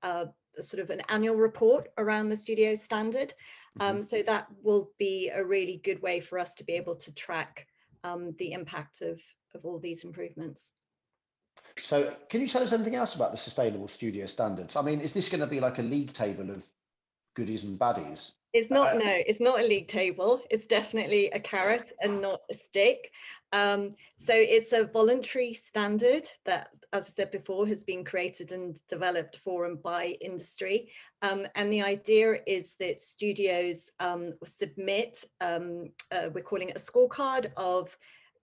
sort of an annual report around the studio standard. So that will be a really good way for us to be able to track the impact of all these improvements. So can you tell us anything else about the sustainable studio standards? I mean, is this going to be like a league table of goodies and baddies? It's not, no, it's not a league table. It's definitely a carrot and not a stick. So it's a voluntary standard that, as I said before, has been created and developed for and by industry. And the idea is that studios submit, we're calling it a scorecard of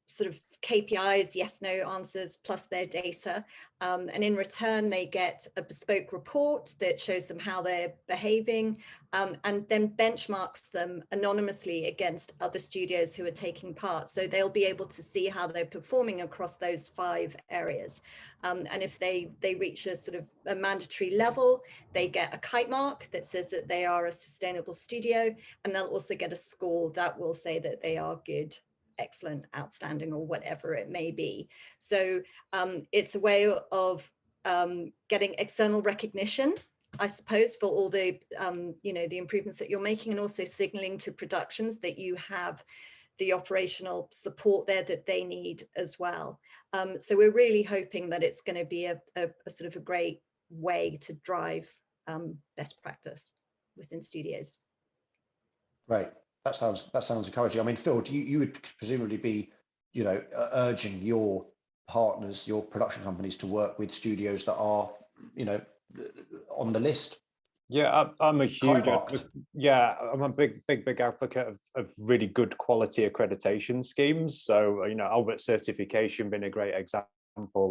sort of KPIs, yes, no answers, plus their data. And in return, they get a bespoke report that shows them how they're behaving, and then benchmarks them anonymously against other studios who are taking part. So they'll be able to see how they're performing across those 5 areas. And if they reach a sort of a mandatory level, they get a kite mark that says that they are a sustainable studio, and they'll also get a score that will say that they are good, excellent, outstanding, or whatever it may be. So it's a way of getting external recognition, I suppose, for all the you know, the improvements that you're making, and also signaling to productions that you have the operational support there that they need as well. So we're really hoping that it's going to be a sort of a great way to drive best practice within studios. Right. That sounds encouraging. I mean, Phil, you would presumably be, you know, urging your partners, your production companies, to work with studios that are, you know, on the list. Yeah, I'm a huge, I'm a big advocate of really good quality accreditation schemes. So, you know, Albert certification being a great example.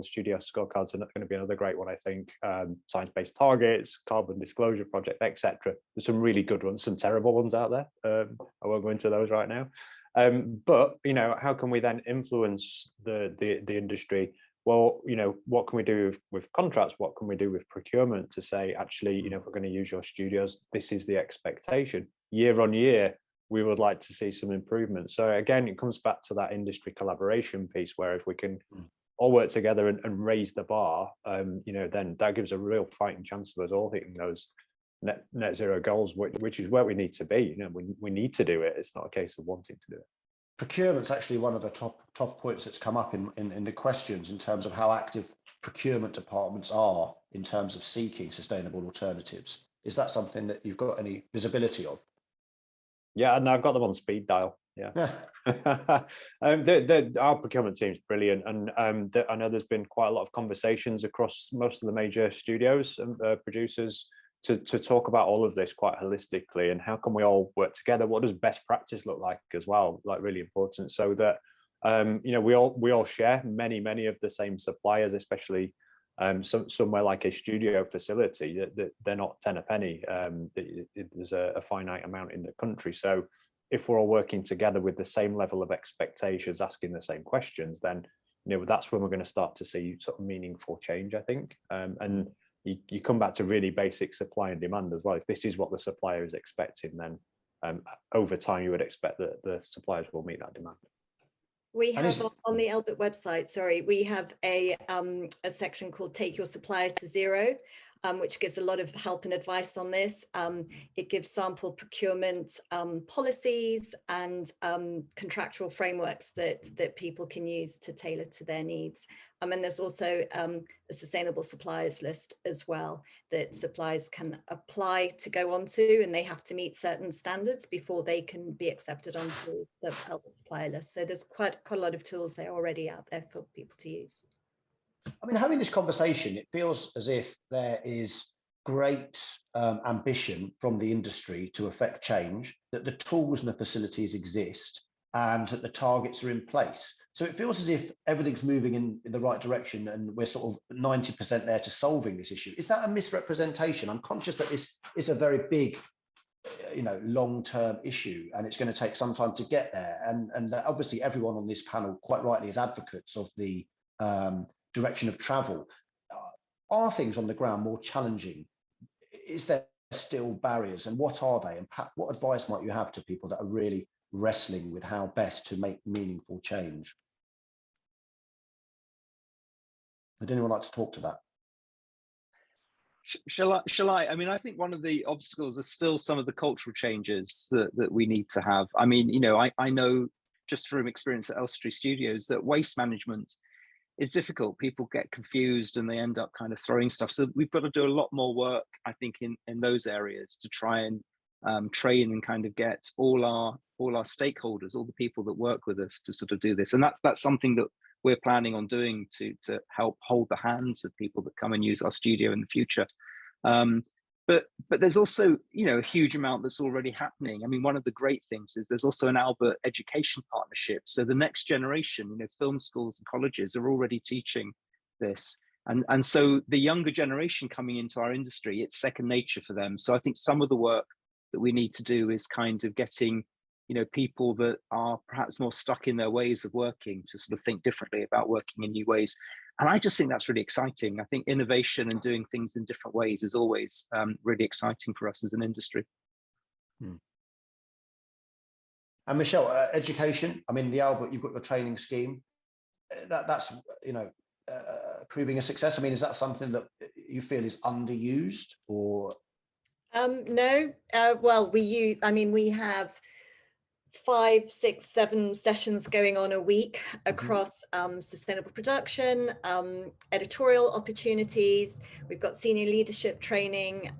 Studio scorecards are going to be another great one, I think. Science-based targets, carbon disclosure project, etc. There's some really good ones, some terrible ones out there. I won't go into those right now. But you know, how can we then influence the industry? Well, you know, what can we do with contracts? What can we do with procurement to say, actually, you know, if we're going to use your studios, this is the expectation. Year on year, we would like to see some improvement. So again, it comes back to that industry collaboration piece, where if we can all work together and raise the bar, you know, then that gives a real fighting chance of us all hitting those net zero goals, which is where we need to be. You know, we need to do it. It's not a case of wanting to do it. Procurement's actually one of the top points that's come up in the questions, in terms of how active procurement departments are in terms of seeking sustainable alternatives. Is that something that you've got any visibility of? Yeah, and I've got them on speed dial. Yeah. Our procurement team is brilliant, and I know there's been quite a lot of conversations across most of the major studios and producers to talk about all of this quite holistically, and how can we all work together? What does best practice look like as well? Like, really important, so that you know, we all share many of the same suppliers, especially somewhere like a studio facility that they're not 10 a penny. There's a finite amount in the country, so if we're all working together with the same level of expectations, asking the same questions, then, you know, that's when we're going to start to see sort of meaningful change, I think. And you come back to really basic supply and demand as well. If this is what the supplier is expecting, then over time you would expect that the suppliers will meet that demand. We have on the Albert website, sorry, we have a section called Take Your Supplier to Zero, which gives a lot of help and advice on this. It gives sample procurement policies and contractual frameworks that people can use to tailor to their needs. And there's also a sustainable suppliers list as well that suppliers can apply to go onto, and they have to meet certain standards before they can be accepted onto the Albert supplier list. So there's quite a lot of tools there already out there for people to use. I mean, having this conversation, it feels as if there is great ambition from the industry to affect change, that the tools and the facilities exist, and that the targets are in place. So it feels as if everything's moving in the right direction, and we're sort of 90% there to solving this issue. Is that a misrepresentation? I'm conscious that this is a very big, you know, long-term issue, and it's going to take some time to get there. And obviously everyone on this panel quite rightly is advocates of the direction of travel. Are things on the ground more challenging? Is there still barriers, and what are they? And what advice might you have to people that are really wrestling with how best to make meaningful change? Would anyone like to talk to that? Shall I? I mean, I think one of the obstacles is still some of the cultural changes that we need to have. I mean, you know, I know just from experience at Elstree Studios that waste management is difficult. People get confused and they end up kind of throwing stuff. So we've got to do a lot more work, I think, in those areas to try and train and kind of get all our stakeholders, all the people that work with us to sort of do this. And that's something that we're planning on doing to help hold the hands of people that come and use our studio in the future. But there's also, you know, a huge amount that's already happening. I mean, one of the great things is there's also an Albert education partnership. So the next generation, you know, film schools and colleges are already teaching this. And so the younger generation coming into our industry, it's second nature for them. So I think some of the work that we need to do is kind of getting, you know, people that are perhaps more stuck in their ways of working to sort of think differently about working in new ways. And I just think that's really exciting. I think innovation and doing things in different ways is always really exciting for us as an industry. And Michelle, education, I mean, the Albert, you've got your training scheme. That's, you know, proving a success. I mean, is that something that you feel is underused or? No, well, we have 5, 6, 7 sessions going on a week across sustainable production, editorial opportunities. We've got senior leadership training.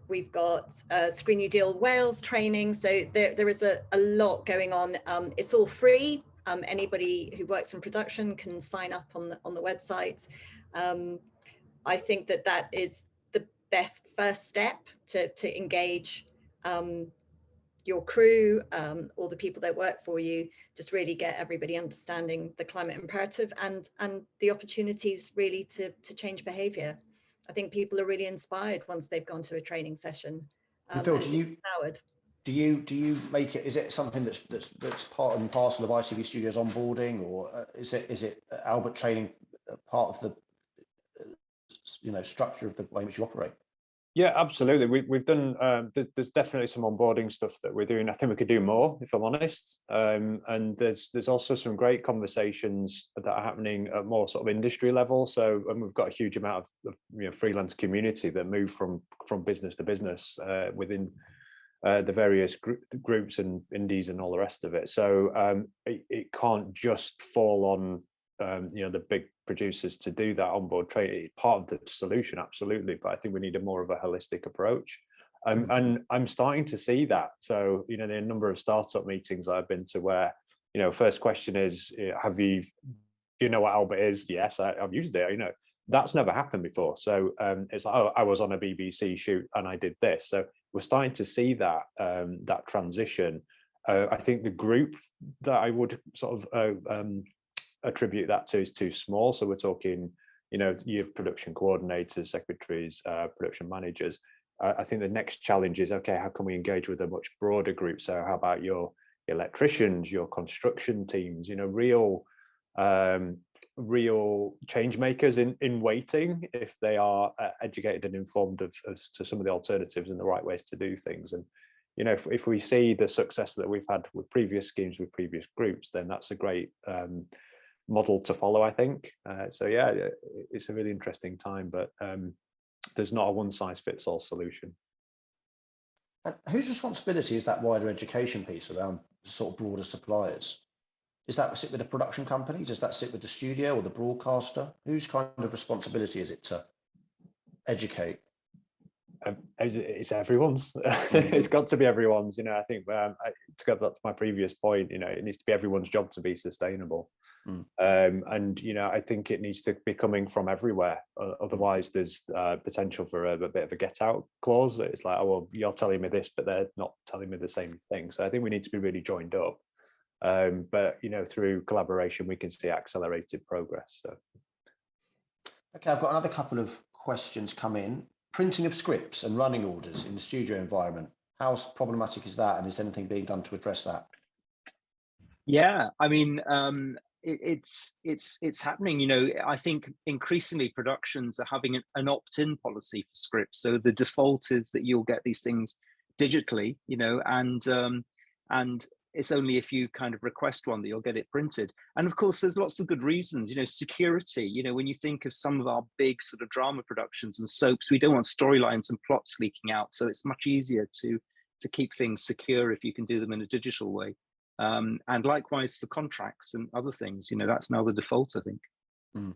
We've got Screen New Deal Wales training. So there is a lot going on. It's all free. Anybody who works in production can sign up on the website. I think that is the best first step to engage your crew, all the people that work for you, just really get everybody understanding the climate imperative and the opportunities really to change behavior. I think people are really inspired once they've gone to a training session. Phil, do you make it, is it something that's part and parcel of ITV Studios onboarding, or is it Albert training part of the you know, structure of the way in which you operate? Yeah, absolutely. We've done, there's definitely some onboarding stuff that we're doing. I think we could do more, if I'm honest. And there's also some great conversations that are happening at more sort of industry level. So, and we've got a huge amount of you know, freelance community that move from business to business within the various groups and indies and all the rest of it. So it can't just fall on you know, the big producers to do that onboard training. It's part of the solution, absolutely, but I think we need a more of a holistic approach. And I'm starting to see that. So, you know, the number of startup meetings I've been to where, you know, first question is, do you know what Albert is? Yes, I've used it. You know, that's never happened before. So it's like, oh, I was on a BBC shoot and I did this. So we're starting to see that that transition. I think the group that I would sort of attribute that to is too small. So we're talking, you know, your production coordinators, secretaries, production managers. I think the next challenge is, okay, how can we engage with a much broader group? So how about your electricians, your construction teams, you know, real change makers in waiting, if they are educated and informed as to some of the alternatives and the right ways to do things. And, you know, if we see the success that we've had with previous schemes, with previous groups, then that's a great model to follow, I think. So yeah, it's a really interesting time, but there's not a one-size-fits-all solution. And whose responsibility is that wider education piece around sort of broader suppliers? Does that sit with the production company? Does that sit with the studio or the broadcaster? Whose kind of responsibility is it to educate? It's everyone's. It's got to be everyone's. You know, I think to go back to my previous point, you know, it needs to be everyone's job to be sustainable. And you know, I think it needs to be coming from everywhere. Otherwise, there's potential for a bit of a get out clause. It's like, oh well, you're telling me this, but they're not telling me the same thing. So I think we need to be really joined up. But you know, through collaboration, we can see accelerated progress. So. Okay, I've got another couple of questions come in. Printing of scripts and running orders in the studio environment. How problematic is that, and is anything being done to address that? Yeah, I mean, it's happening. You know, I think increasingly productions are having an opt-in policy for scripts. So the default is that you'll get these things digitally, you know, and it's only if you kind of request one that you'll get it printed. And of course, there's lots of good reasons, security, when you think of some of our big sort of drama productions and soaps, we don't want storylines and plots leaking out. So it's much easier to keep things secure if you can do them in a digital way. And likewise for contracts and other things, that's now the default, I think. Mm.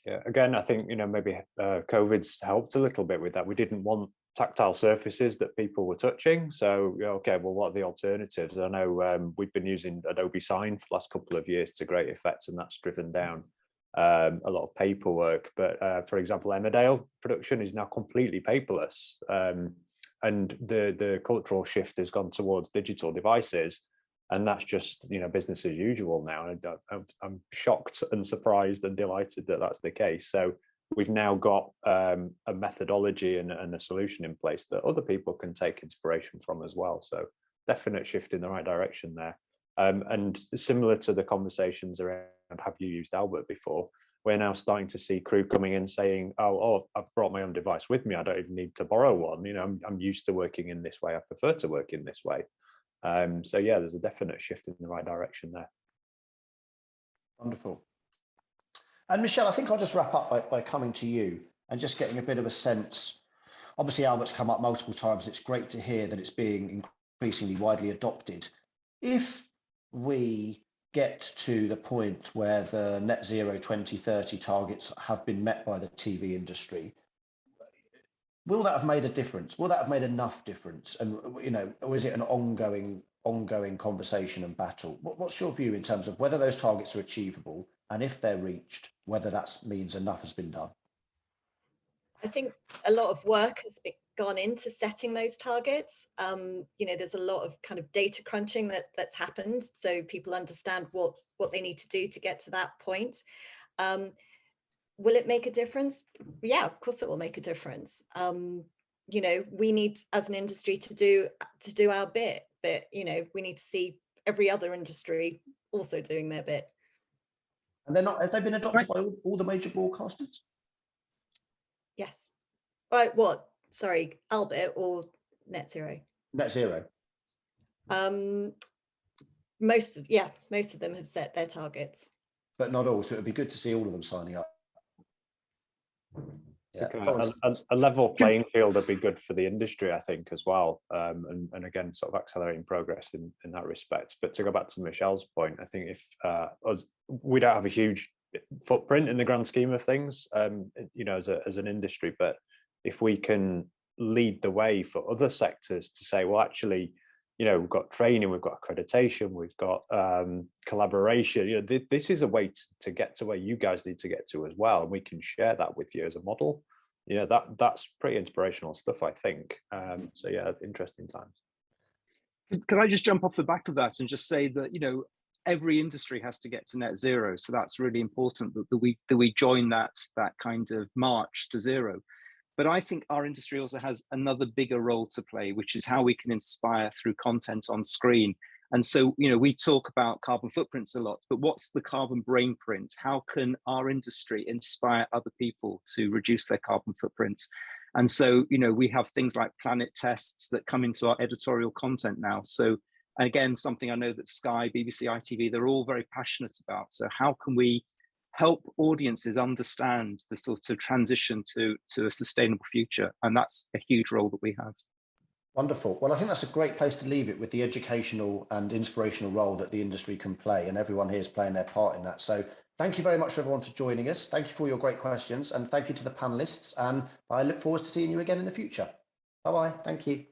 Yeah, again, I think, maybe COVID's helped a little bit with that. We didn't want tactile surfaces that people were touching. So, okay, well, what are the alternatives? I know we've been using Adobe Sign for the last couple of years to great effect, and that's driven down a lot of paperwork. But for example, Emmerdale production is now completely paperless. And the cultural shift has gone towards digital devices. And that's just, business as usual now. And I'm shocked and surprised and delighted that that's the case. So we've now got a methodology and a solution in place that other people can take inspiration from as well. So definite shift in the right direction there. And similar to the conversations around have you used Albert before, we're now starting to see crew coming in saying, oh, I've brought my own device with me. I don't even need to borrow one. I'm used to working in this way. I prefer to work in this way. So yeah, there's a definite shift in the right direction there. Wonderful. And Michelle, I think I'll just wrap up by coming to you and just getting a bit of a sense. Obviously, Albert's come up multiple times. It's great to hear that it's being increasingly widely adopted. If we get to the point where the net zero 2030 targets have been met by the TV industry, will that have made a difference? Will that have made enough difference? And, or is it an ongoing conversation and battle? What's your view in terms of whether those targets are achievable, and if they're reached, whether that means enough has been done? I think a lot of work has gone into setting those targets. There's a lot of kind of data crunching that's happened, so people understand what they need to do to get to that point. Will it make a difference? Yeah, of course it will make a difference. We need, as an industry, to do our bit, but we need to see every other industry also doing their bit. And have they been adopted by all the major broadcasters? Yes. Right. What? Sorry, Albert or net zero? Net zero. Most of them have set their targets, but not all. So it would be good to see all of them signing up. Yeah. A level playing field would be good for the industry, I think, as well. And again, sort of accelerating progress in that respect. But to go back to Michelle's point, I think if we don't have a huge footprint in the grand scheme of things, as an industry, but if we can lead the way for other sectors to say, well, actually, we've got training, we've got accreditation, we've got collaboration. This is a way to get to where you guys need to get to as well, and we can share that with you as a model. That's pretty inspirational stuff, I think. So yeah, interesting times. Could I just jump off the back of that and just say that every industry has to get to net zero, so that's really important that we join that kind of march to zero. But I think our industry also has another bigger role to play, which is how we can inspire through content on screen. And so, we talk about carbon footprints a lot, but what's the carbon brain print? How can our industry inspire other people to reduce their carbon footprints? And so, we have things like planet tests that come into our editorial content now. So again, something I know that Sky, BBC, ITV, they're all very passionate about. So how can we help audiences understand the sort of transition to a sustainable future? And that's a huge role that we have. Wonderful. Well, I think that's a great place to leave it, with the educational and inspirational role that the industry can play, and everyone here is playing their part in that. So thank you very much, everyone, for joining us. Thank you for your great questions, and thank you to the panelists. And I look forward to seeing you again in the future. Bye-bye. Thank you.